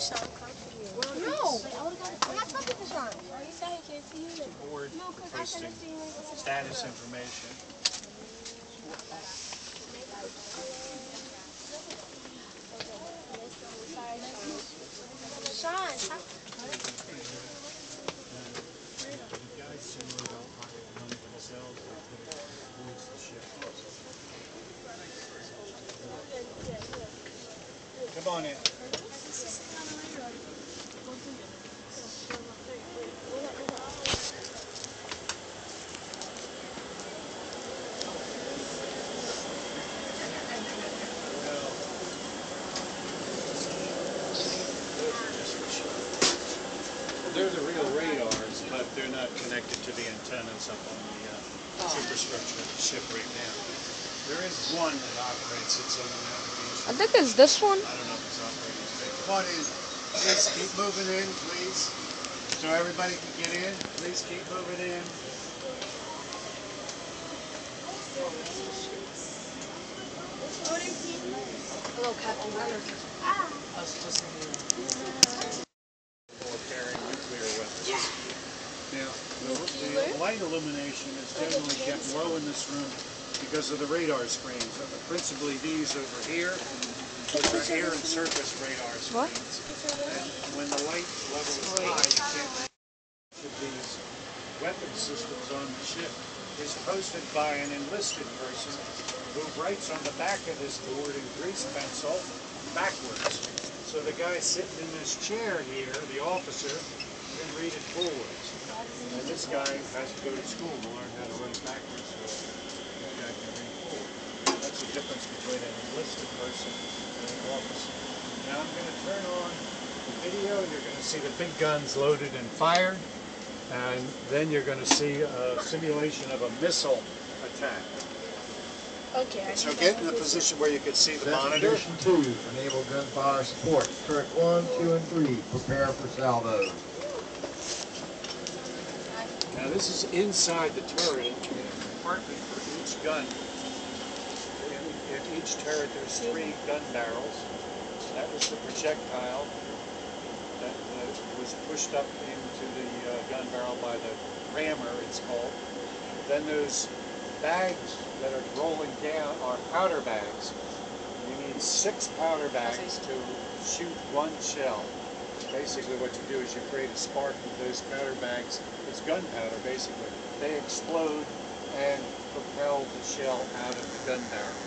Sean come for you. Well, no, I'm not talking to Sean. Oh, you said he can't see you. Board posting status information. Sean, talk. Come on in. They're the real radars, but they're not connected to the antennas up on the superstructure of the ship right now. There is one that operates its own navigation. I think it's this one. I don't know if it's operating today. Come on in. Please keep moving in, please. So everybody can get in. Please keep moving in. Hello, Captain. For carrying nuclear weapons. Yeah. Now, the light illumination is generally kept low in this room because of the radar screens. Principally these over here, which are air and surface radar screens. And when the light level is high, you can't with these weapon systems on the ship is posted by an enlisted person who writes on the back of this board in grease pencil backwards. So the guy sitting in this chair here, the officer, can read it forwards. And this guy has to go to school to learn how to write backwards so this guy can read forward. That's the difference between an enlisted person and an officer. Now I'm going to turn on the video. You're going to see the big guns loaded and fired. And then you're going to see a simulation of a missile attack. Okay. So get in a position where you can see the monitor. Position 2, enable gunfire support. Turret 1, 2, and 3, prepare for salvos. Now this is inside the turret, and a compartment for each gun. In each turret there's 3 gun barrels. That was the projectile that was pushed up into the gun barrel by the rammer, it's called. Then those bags that are rolling down are powder bags. You need 6 powder bags to shoot 1 shell. Basically what you do is you create a spark with those powder bags. It's gunpowder basically. They explode and propel the shell out of the gun barrel.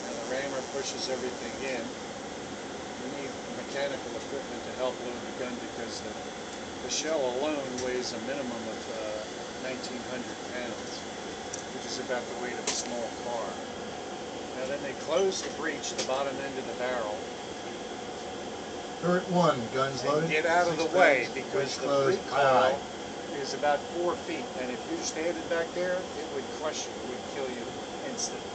And the rammer pushes everything in. You need mechanical equipment to help load the gun because the shell alone weighs a minimum of 1,900 pounds, which is about the weight of a small car. Now then they close the breech, the bottom end of the barrel. Turret 1, guns loaded. Get out of the way because the recoil is about 4 feet, and if you standing back there, it would crush you, it would kill you instantly.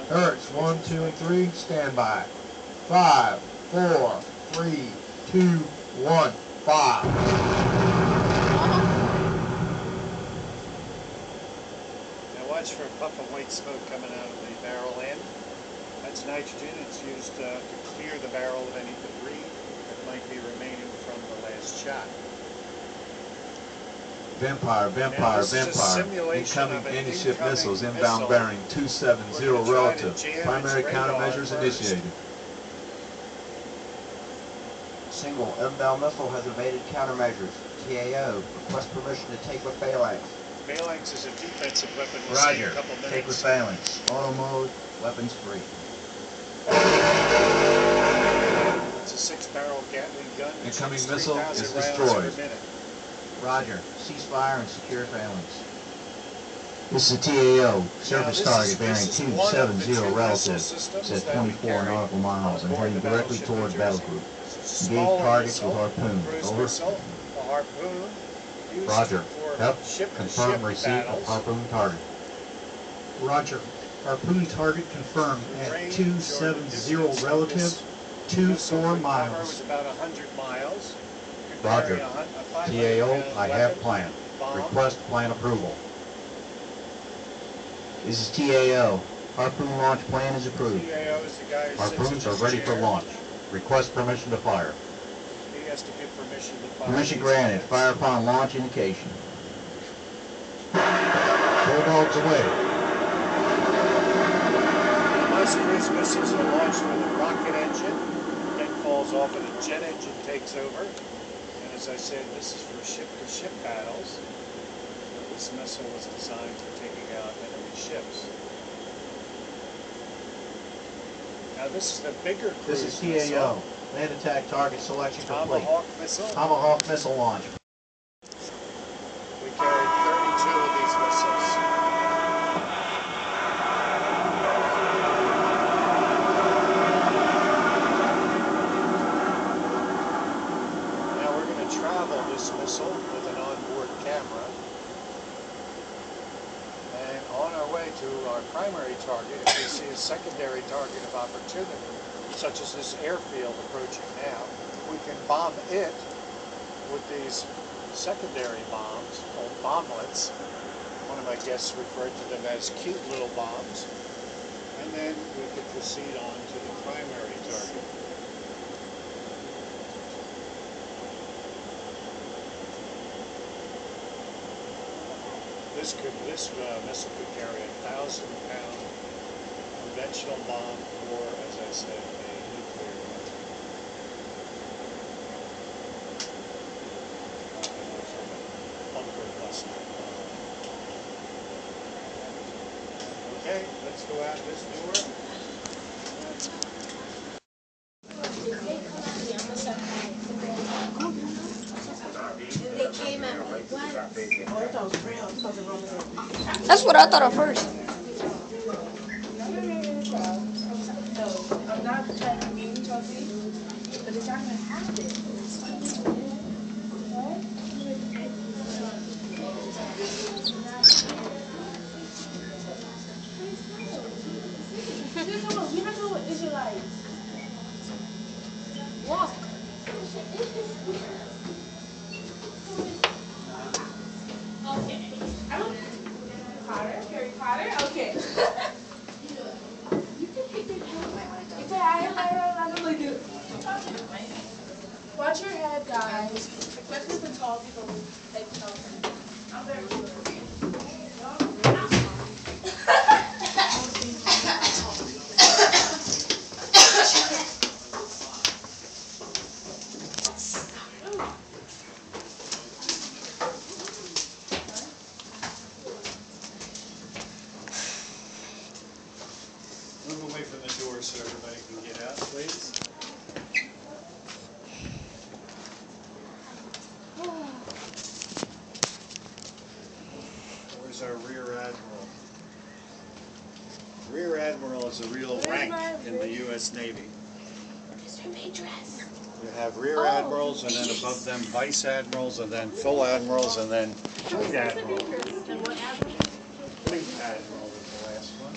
Turrets 1, 2, and 3, stand by. 5, 4, 3, 2, 1, fire. Now watch for a puff of white smoke coming out of the barrel end. That's nitrogen. It's used to clear the barrel of any debris that might be remaining from the last shot. Vampire. Incoming anti-ship missiles, inbound bearing 270 relative. Primary countermeasures initiated. Single inbound missile has evaded countermeasures. TAO, request permission to take with phalanx. Phalanx is a defensive weapon. We'll see in a Roger, couple minutes. take with phalanx. Auto mode, weapons free. It's a 6-barrel Gatling gun. Incoming missile is destroyed. Roger, ceasefire and secure phalanx. This is a TAO, surface target bearing 270 relative. It's at 24 nautical miles and heading directly towards battle group. Engage targets with harpoon. Over. Roger. Yep. Confirm receipt of harpoon target. Roger. Harpoon target confirmed at 270 relative, 24 miles. About 100 miles. Roger. carry on a 500 TAO, pound I have weapon plan. bomb. Request plan approval. This is TAO. Harpoon launch plan is approved. TAO is the guy who sits in Harpoons the are ready for chair. launch. Request permission to fire. He has to give permission to fire. Permission these granted. rockets. Fire upon launch indication. Bulldogs away. Most cruise missiles are launched with a rocket engine, then falls off and a jet engine takes over. And as I said, this is for ship-to-ship battles. This missile was designed for taking out enemy ships. Now this is the bigger cruise This is missile. TAO. Land attack target selection complete. Tomahawk missile. Tomahawk missile launch. We carried 32 of these missiles. Now we're going to travel this missile with an onboard camera. And on our way to our primary target, if we see a secondary target of opportunity, such as this airfield approaching now, we can bomb it with these secondary bombs, called bomblets. One of my guests referred to them as cute little bombs. And then we could proceed on to the primary target. This missile could carry a 1,000-pound conventional bomb, or, as I said, a nuclear one. Bunker buster bomb. Okay, let's go out this door. They came at me. That's what I thought at first. I'm not trying to be mean, Chelsea, but it's not going to happen. We're not going with Israelites. Walk. Okay. Carter? Okay. You can take your head. It's I don't like it. Watch your head, guys. Especially the tall people with head tall. I'm very good. Move away from the door so everybody can get out, please. Where's our Rear Admiral? Rear Admiral is a real rank in the U.S. Navy. You have Rear Admirals, and then above them Vice Admirals, and then Full Admirals, and then Fleet Admiral. Fleet Admiral was the last one.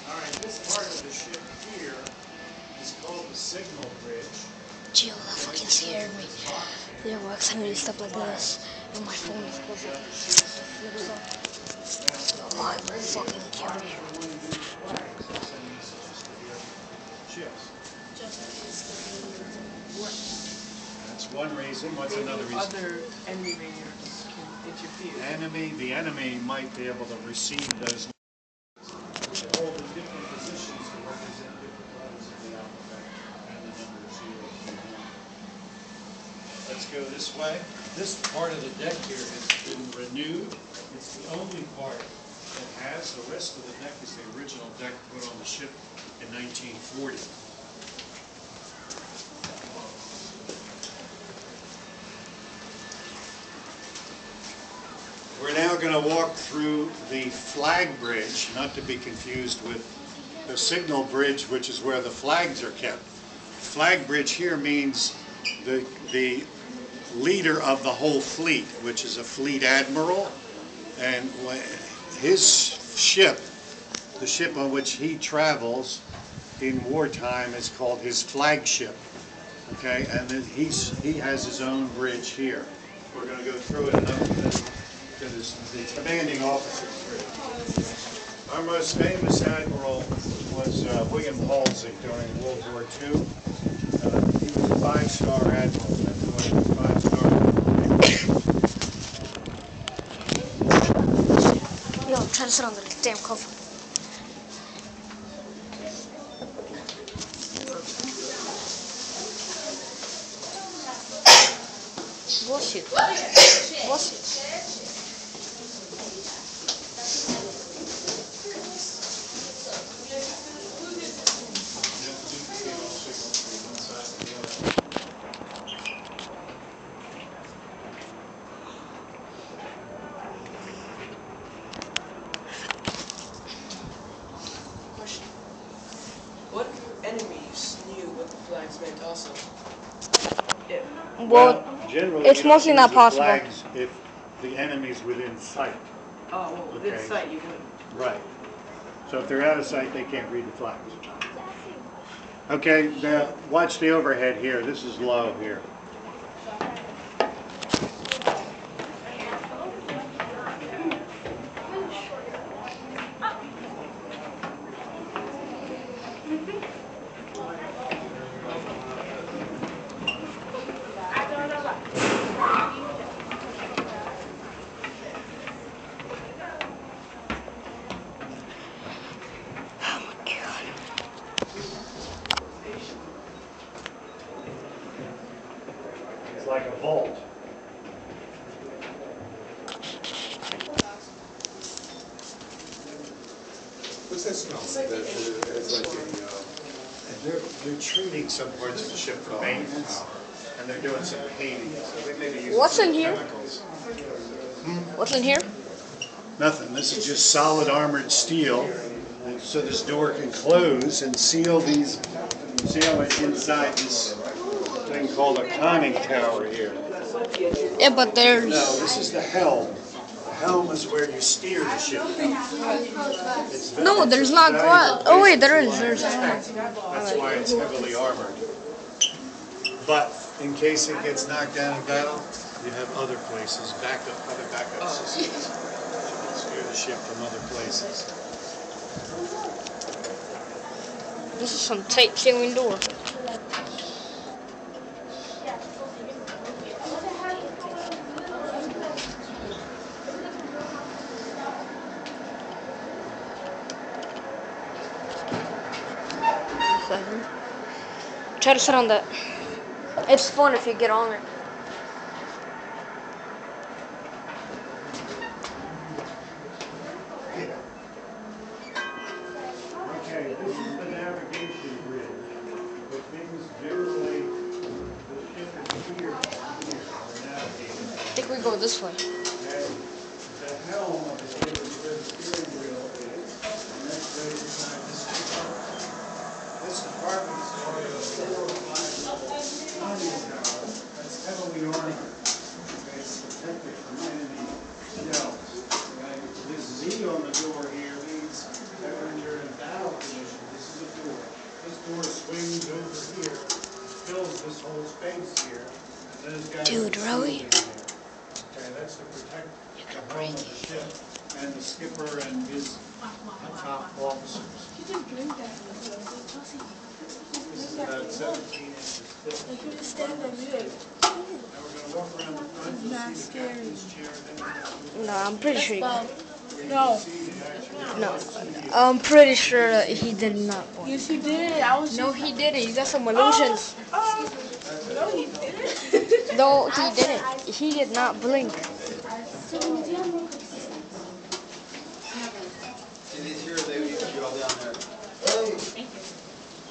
Alright, this part of the ship here is called the signal bridge. Jill, that fucking scared me. They never works on stuff like this. And my phone is close up. Flips up. Oh, I will fucking kill you. That's one reason. What's another reason? Other enemy radios can interfere. The enemy might be able to receive those. Hold in different positions to represent different levels of the alphabet and the number of zeros behind. Let's go this way. This part of the deck here has been renewed. It's the only part that has. The rest of the deck is the original deck put on the ship in 1940. We're now going to walk through the flag bridge, not to be confused with the signal bridge, which is where the flags are kept. Flag bridge here means the leader of the whole fleet, which is a fleet admiral, and his ship the ship on which he travels in wartime is called his flagship. Okay, and then he has his own bridge here. We're going to go through it and up to the commanding officer's bridge. Our most famous admiral was William Halsey during World War II. He was a 5-star admiral. That's why he was 5-star. Yo, I'm trying to sit on the damn cover. Bullshit. Bullshit. What enemies knew what the flags meant also? Well, generally, it's you don't mostly use not the possible. flags if the enemy's within sight. Oh, well, within Okay. sight you wouldn't. Right. So if they're out of sight, they can't read the flags. Okay, now watch the overhead here. This is low here. It's like a vault. What's that smell? They're treating some parts of the ship for maintenance, and they're doing some painting, so they may be using What's some in here? chemicals. What's in here? Nothing. This is just solid armored steel, and so this door can close and seal these. See how it's inside this thing called a conning tower here. Yeah, but there's... No, this is the helm. The helm is where you steer the ship. No, there's not glass. Oh wait, there is. There's. That's why it's heavily armored. But in case it gets knocked down in battle, you have other places, other backup systems. You can steer the ship from other places. This is some tape sealing door. Try to sit on that. It's fun if you get on it. Okay, this is the navigation grid, which means generally the ship is here, we're navigating. I think we go this way. And the helm of the ship is where the steering wheel is, and that's right inside this compartment. This compartment is part of a 4 or 5 conning tower that's heavily armored. Okay, it's protected from enemy shells. Okay, this Z on the door here means that when you're in battle position, this is a door. This door swings over here, fills this whole space here, and those guys. Dude, really? Okay, that's to protect the hull of the ship and the skipper and his top officers. This is about 17 inches thick. Now we're going to walk around the front. You'll see the captain's chair. No, I'm pretty sure. No. No, I'm pretty sure that he did not. Yes, he did. I was. No, he didn't. You got some illusions. No, he didn't. No, he didn't. He did not blink. It is here, they need to go down there. Hey!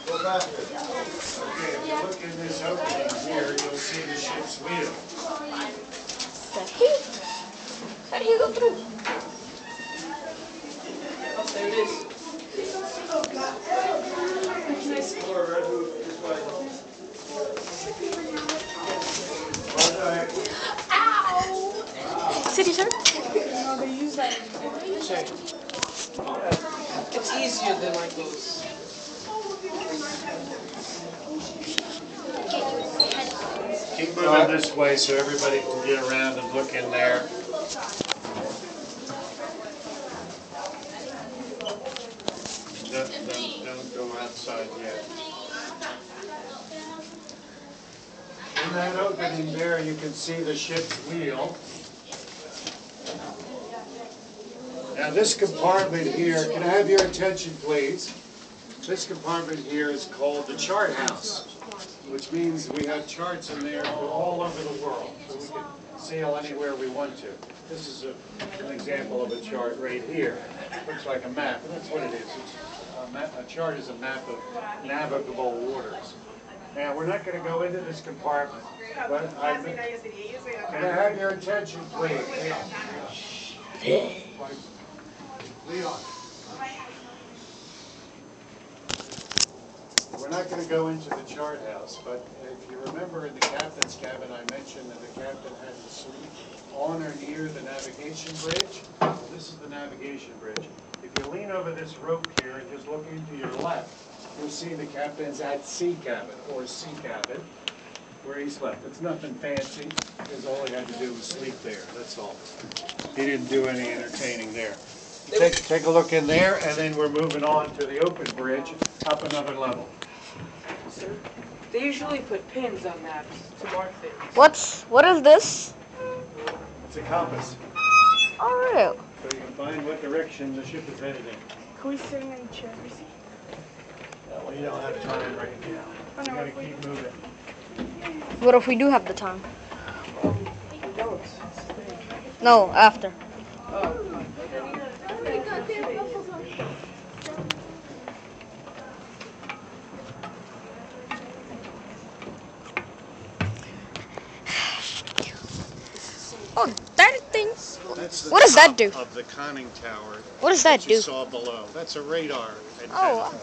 Go back there. Okay, if you look in this opening here, you'll see the ship's wheel. How did he go through? Oh, there it is. Red Hook, this way. City, sir? No, they use that anymore. It's easier than like those. Keep moving this way so everybody can get around and look in there. Don't go outside yet. In that opening there, you can see the ship's wheel. Now this compartment here, can I have your attention please? This compartment here is called the chart house, which means we have charts in there for all over the world, so we can sail anywhere we want to. This is an example of a chart right here. Looks like a map, and that's what it is. A chart is a map of navigable waters. Now, we're not going to go into this compartment, but can I have your attention, please? Leon. We're not going to go into the chart house, but if you remember in the captain's cabin, I mentioned that the captain had to sleep on or near the navigation bridge. Well, this is the navigation bridge. If you lean over this rope here and just look into your left, you'll see the captain's at sea cabin, or sea cabin, where he slept. It's nothing fancy, because all he had to do was sleep there, that's all. He didn't do any entertaining there. Take a look in there, and then we're moving on to the open bridge, up another level. They usually put pins on maps to mark things. What is this? It's a compass, Alright. so you can find what direction the ship is headed in. Can we sit in any chairs? Well, you don't have time right now. You gotta keep moving. What if we do have the time? No, after. Oh, that thing. That's the What does that do? Of the conning tower. What does that You do? saw below. That's a radar antenna. Oh,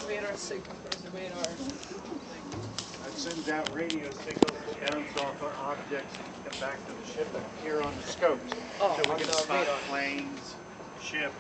Radar signal. There's a radar. It sends out radio signals to bounce off of objects and come back to the ship and appear on the scopes. Oh, So we on can the spot radar. planes, ships.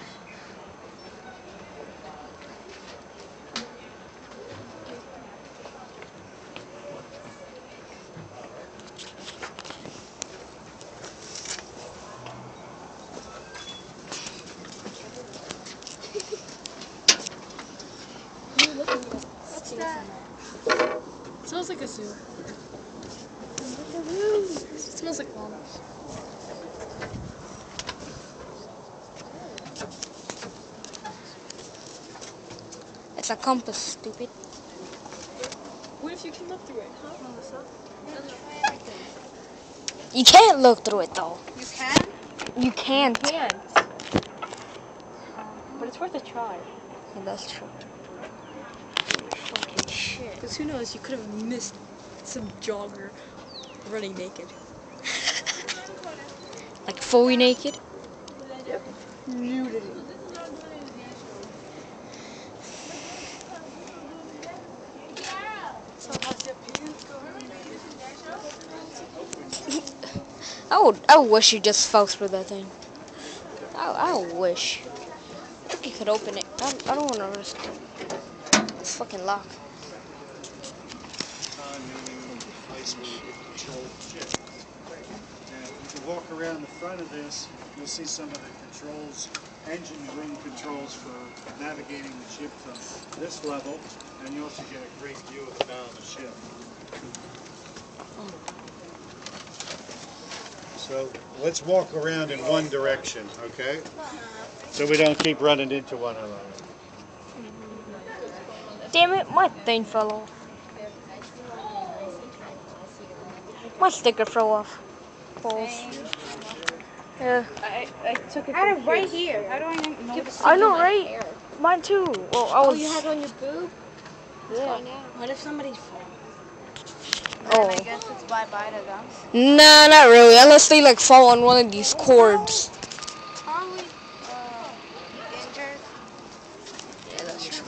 It smells like a zoo. It smells like llamas. it's a compass, stupid. What if you can look through it, huh? You can't look through it though. You can? You can't. Can't. But it's worth a try. Yeah, that's true. Fucking shit. Because who knows, you could have missed some jogger running naked. Like fully naked. Yep. Nudity. I wish you just fell through that thing. I wish. I think you could open it. I don't want to risk it. It's fucking locked. Place where you can control the ship. Now, if you walk around the front of this, you'll see some of the controls, engine room controls for navigating the ship from this level, and you also get a great view of the bow of the ship. So let's walk around in one direction, okay? So we don't keep running into one another. Damn it, my thing fell off. My sticker fell off. Yeah. I took it. I had it right here. How do I know? I know, right? Mine too. Well, I was. Oh, you had it on your boob? Yeah. What if somebody's phone? Oh. I guess it's bye-bye to them. Nah, not really. Unless they like fall on one of these cords. Probably injured. Yeah, that's true.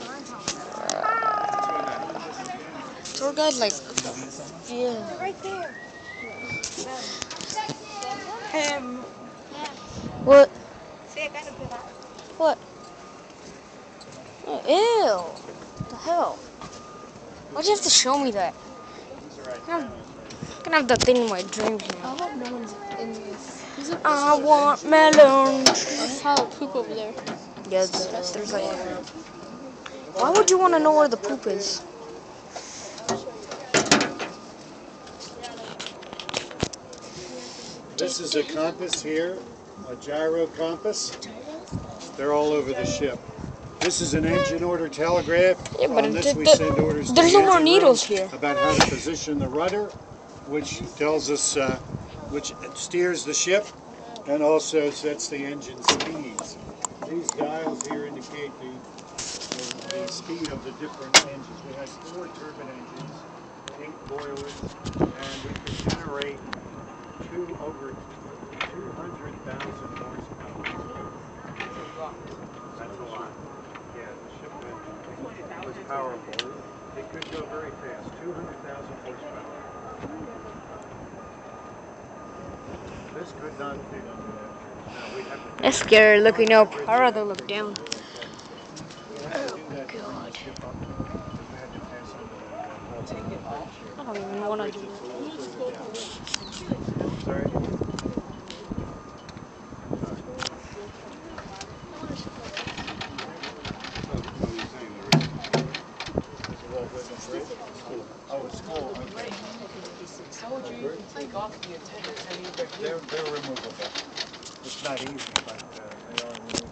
So we're guy's like, yeah. Right there. What? See, I got a bit out. What? Oh, ew. What the hell? Why'd you have to show me that? I'm gonna have that thing in my dreams I now. hope no one's in this. I want melons. I saw a poop over there. Yeah, there's like. Why would you want to know where the poop is? This is a compass here, a gyro compass. They're all over the ship. This is an engine order telegraph. Yeah, but On this we send orders to there's the no more engine needles room here. about how to position the rudder, which tells us, which steers the ship and also sets the engine speeds. These dials here indicate the speed of the different engines. We have 4 turbine engines, 8 boilers, and we can generate over 200,000 horsepower. That's a lot. Yeah, the ship was powerful. It could go very fast. 200,000 horsepower. This could not fit under that. No, we'd have to. That's scary looking up. I'd rather look down. Oh, God. I don't even want to do that. Sorry? Oh, it's cool. Okay. How would you take off the antennas? They're removable. It's not easy, but they are removable.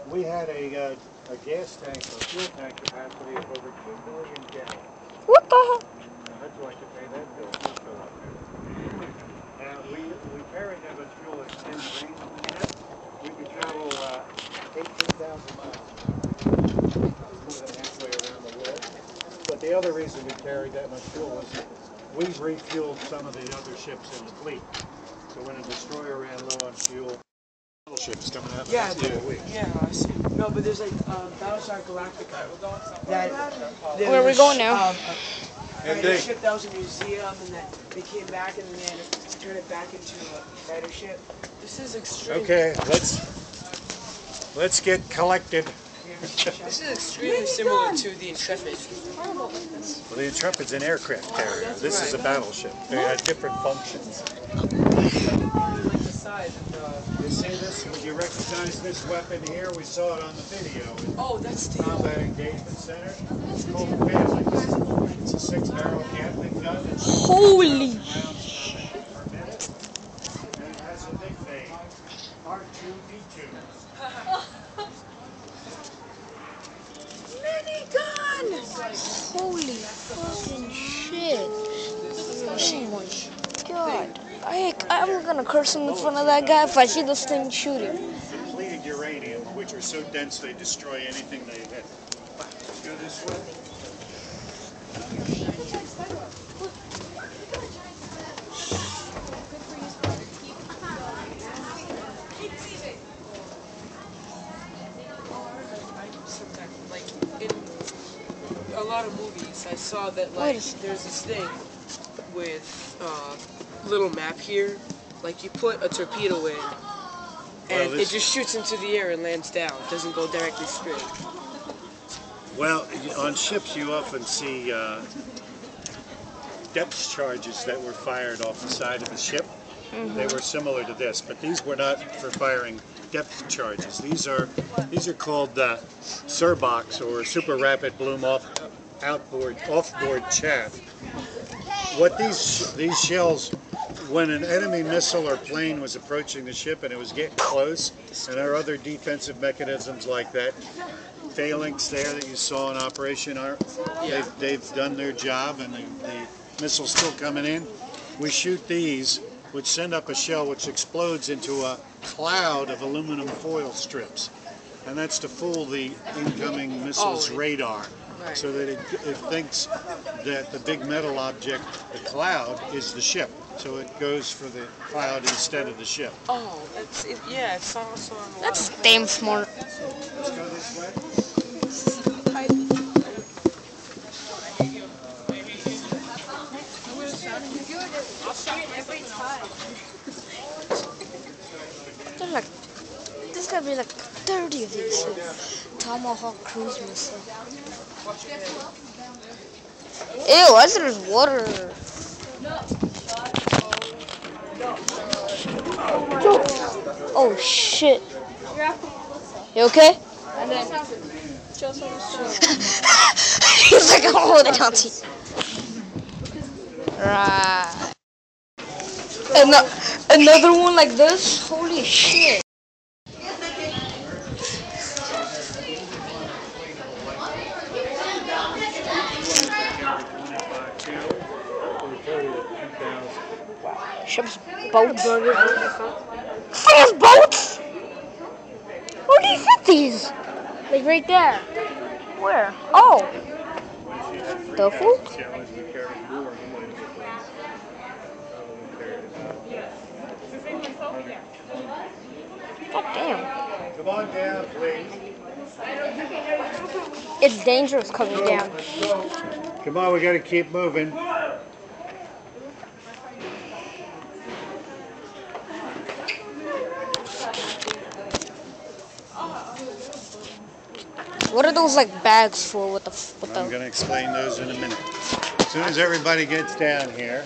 We had a gas tank or fuel tank capacity of over 2 million gallons. What the hell? How'd you like to pay that bill? We'll fill up there. And we carried that much fuel at 10 range. We could travel 18,000 miles. More than halfway around the world. But the other reason we carried that much fuel was we refueled some of the other ships in the fleet. So when a destroyer ran low on fuel, ships coming out. Yeah, I see. No, but there's like Battlestar Galactica. Where are we going now? Fighter ship that was a museum, and then they came back and then they had to turn it back into a fighter ship. This is extreme. Okay, let's get collected. This is extremely similar to the Intrepid. Well, the Intrepid's an aircraft carrier. This is a battleship. They had different functions. You see this? Would you recognize this weapon here? We saw it on the video. Oh, that's the Combat Engagement Center. It's called the Family. It's a 6-barrel Gatling gun. It's Holy! rounds per minute. And it has a nickname, R2D2. Minigun! Holy fucking shit! Oh my god! I'm gonna curse him in front of that guy if I see this thing shooting. Depleted uranium, which are so dense they destroy anything they hit. Let's go this way. like in a lot of movies. I saw that like there's this thing with little map here. Like you put a torpedo in, and it just shoots into the air and lands down. It doesn't go directly straight. Well, on ships you often see depth charges that were fired off the side of the ship. They were similar to this, but these were not for firing depth charges. These are called surbox or super rapid bloom offboard chaff. What these shells, when an enemy missile or plane was approaching the ship and it was getting close, and there are other defensive mechanisms like that, phalanx there that you saw in operation, they've done their job and the missile's still coming in. We shoot these, which send up a shell which explodes into a cloud of aluminum foil strips. And that's to fool the incoming missile's radar, so that it thinks that the big metal object, the cloud, is the ship. So it goes for the cloud instead of the ship. Oh, yeah, it's also on the That's damn smart. Let's go this way. want like, there's gotta be like 30 of these Tomahawk cruise missile. Ew, why is there water? Oh shit. You okay? And then He's like, oh, they can't see. Right. Another one like this? Holy shit. Ships, boats. There's boats? Where do you fit these? Like right there. Where? Oh. The fool? God damn. Come on down, please. It's dangerous coming down. Come on, we got to keep moving. What are those like bags for with the I'm going to explain those in a minute. As soon as everybody gets down here.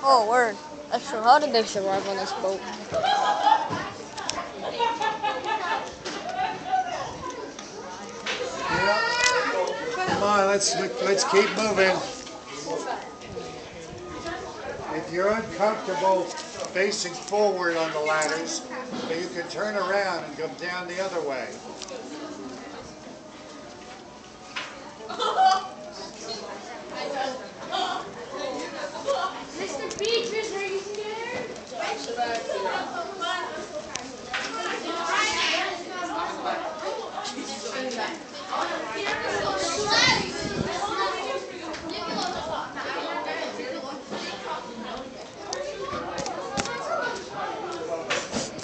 Oh, word. That's true. How did they survive on this boat? Come on, let's keep moving. If you're uncomfortable facing forward on the ladders, you can turn around and go down the other way. Mr. Beatrice, are you scared?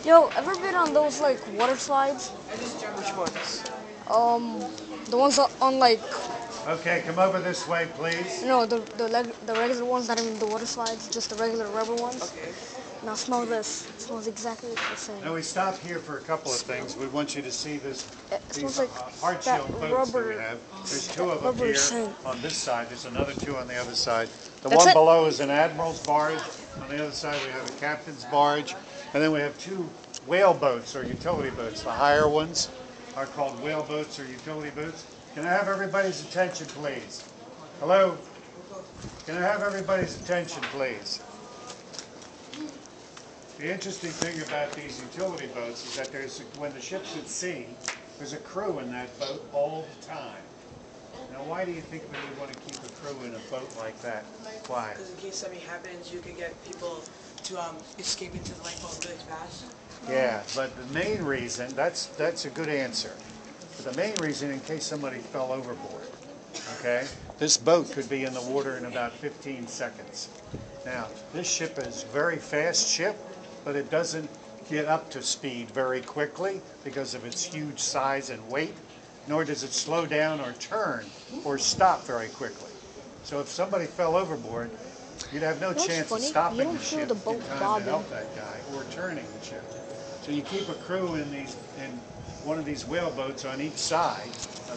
Yo, ever been on those like water slides? Which ones? The ones on like, Okay, come over this way, please. no, the regular ones, not even the water slides, just the regular rubber ones. Okay. Now smell this. It smells exactly the same. Now we stopped here for a couple of things. We want you to see this. It smells These like hard that shell boats that we rubber. have. There's two of them Rubber here scent. on this side. There's another two on the other side. The That's one it? below is an admiral's barge. On the other side we have a captain's barge. And then we have two whale boats or utility boats. The higher ones are called whale boats or utility boats. Can I have everybody's attention, please? Hello? Can I have everybody's attention, please? The interesting thing about these utility boats is that when the ship's at sea, there's a crew in that boat all the time. Now, why do you think we would want to keep a crew in a boat like that? Why? Because in case something happens, you can get people to escape into the lifeboat really fast. Yeah, but the main reason, that's a good answer. But the main reason, in case somebody fell overboard, okay? This boat could be in the water in about 15 seconds. Now, this ship is a very fast ship, but it doesn't get up to speed very quickly because of its huge size and weight, nor does it slow down or turn or stop very quickly. So if somebody fell overboard, you'd have no chance of stopping the ship in time to help that guy or turning the ship. So you keep a crew in one of these whale boats on each side,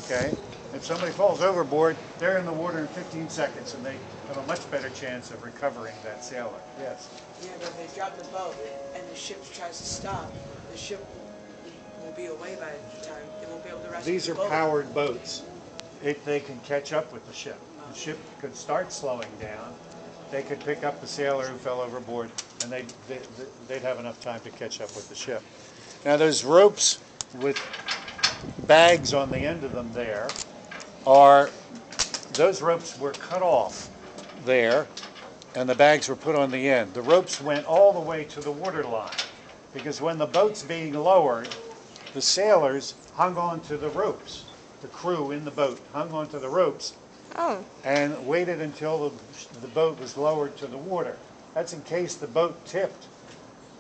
okay? If somebody falls overboard, they're in the water in 15 seconds and they have a much better chance of recovering that sailor. Yes? Yeah, but if they drop the boat and the ship tries to stop, the ship will be away by the time. They won't be able to rescue These the are boat. powered boats. They can catch up with the ship. The ship could start slowing down. They could pick up the sailor who fell overboard, and they'd have enough time to catch up with the ship. Now those ropes with bags on the end of them there those ropes were cut off there, and the bags were put on the end. The ropes went all the way to the water line, because when the boat's being lowered, the sailors hung on to the ropes. The crew in the boat hung onto the ropes and waited until the boat was lowered to the water. That's in case the boat tipped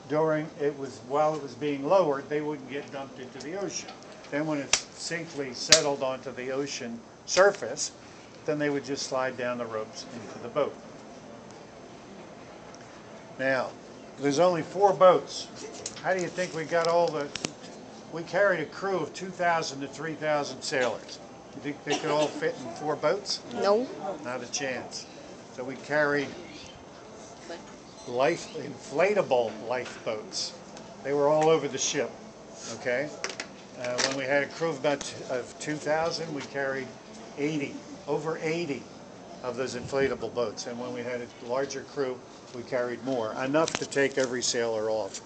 while it was being lowered, they wouldn't get dumped into the ocean. Then when it's safely settled onto the ocean surface, then they would just slide down the ropes into the boat. Now, there's only 4 boats. How do you think we got all the... We carried a crew of 2,000 to 3,000 sailors. You think they could all fit in 4 boats? No. Not a chance. So we carried inflatable lifeboats. They were all over the ship, okay? When we had a crew of 2,000, we carried over 80 of those inflatable boats. And when we had a larger crew, we carried more, enough to take every sailor off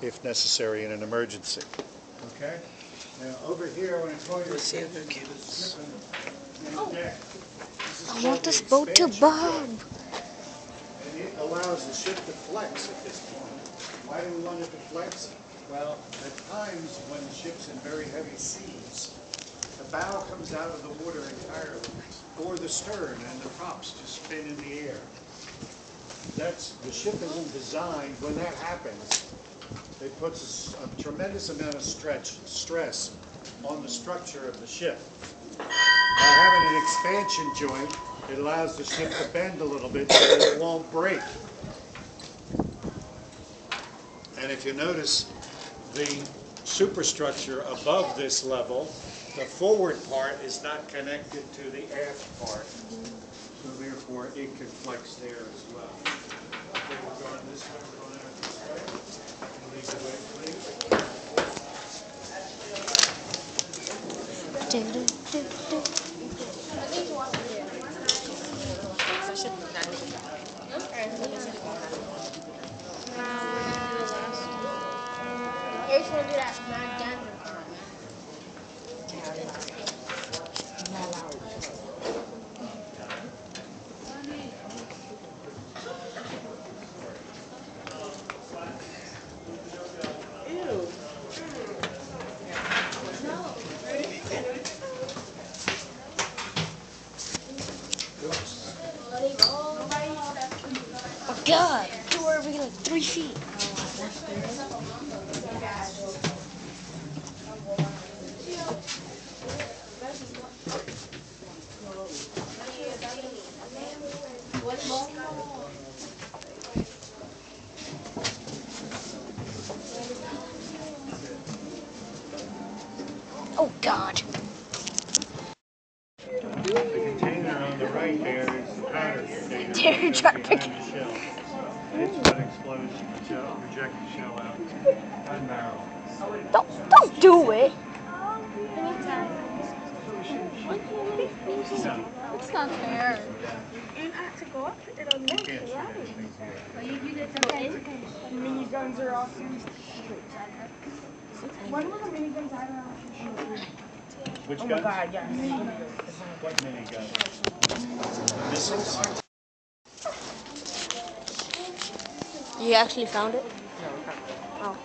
if necessary in an emergency. Okay? Now over here, when it's going to the ship and the deck, I want this boat to bob. And it allows the ship to flex at this point. Why do we want it to flex? Well, at times when the ship's in very heavy seas, the bow comes out of the water entirely, or the stern and the props just spin in the air. The ship isn't designed, when that happens, it puts a tremendous amount of stress on the structure of the ship. By having an expansion joint, it allows the ship to bend a little bit so that it won't break. And if you notice, the superstructure above this level, the forward part is not connected to the aft part. So therefore, it can flex there as well. Okay, we're going this way, we're going out this way. Lead the way, please. I just want to do that mad danger. Oh God, you were every like 3 feet. Oh God. The container on the right there is the powder container. They're dropping. Shell. It's what explodes the shell, reject the shell out. Gun barrel. Don't do it. No, It's not fair. You have to go up it on you can't shoot anything here. But you did something. Miniguns are awesome. When were the miniguns I don't Which Oh guns? my God, yes. What minigun? Missiles? You actually found it? No, Oh.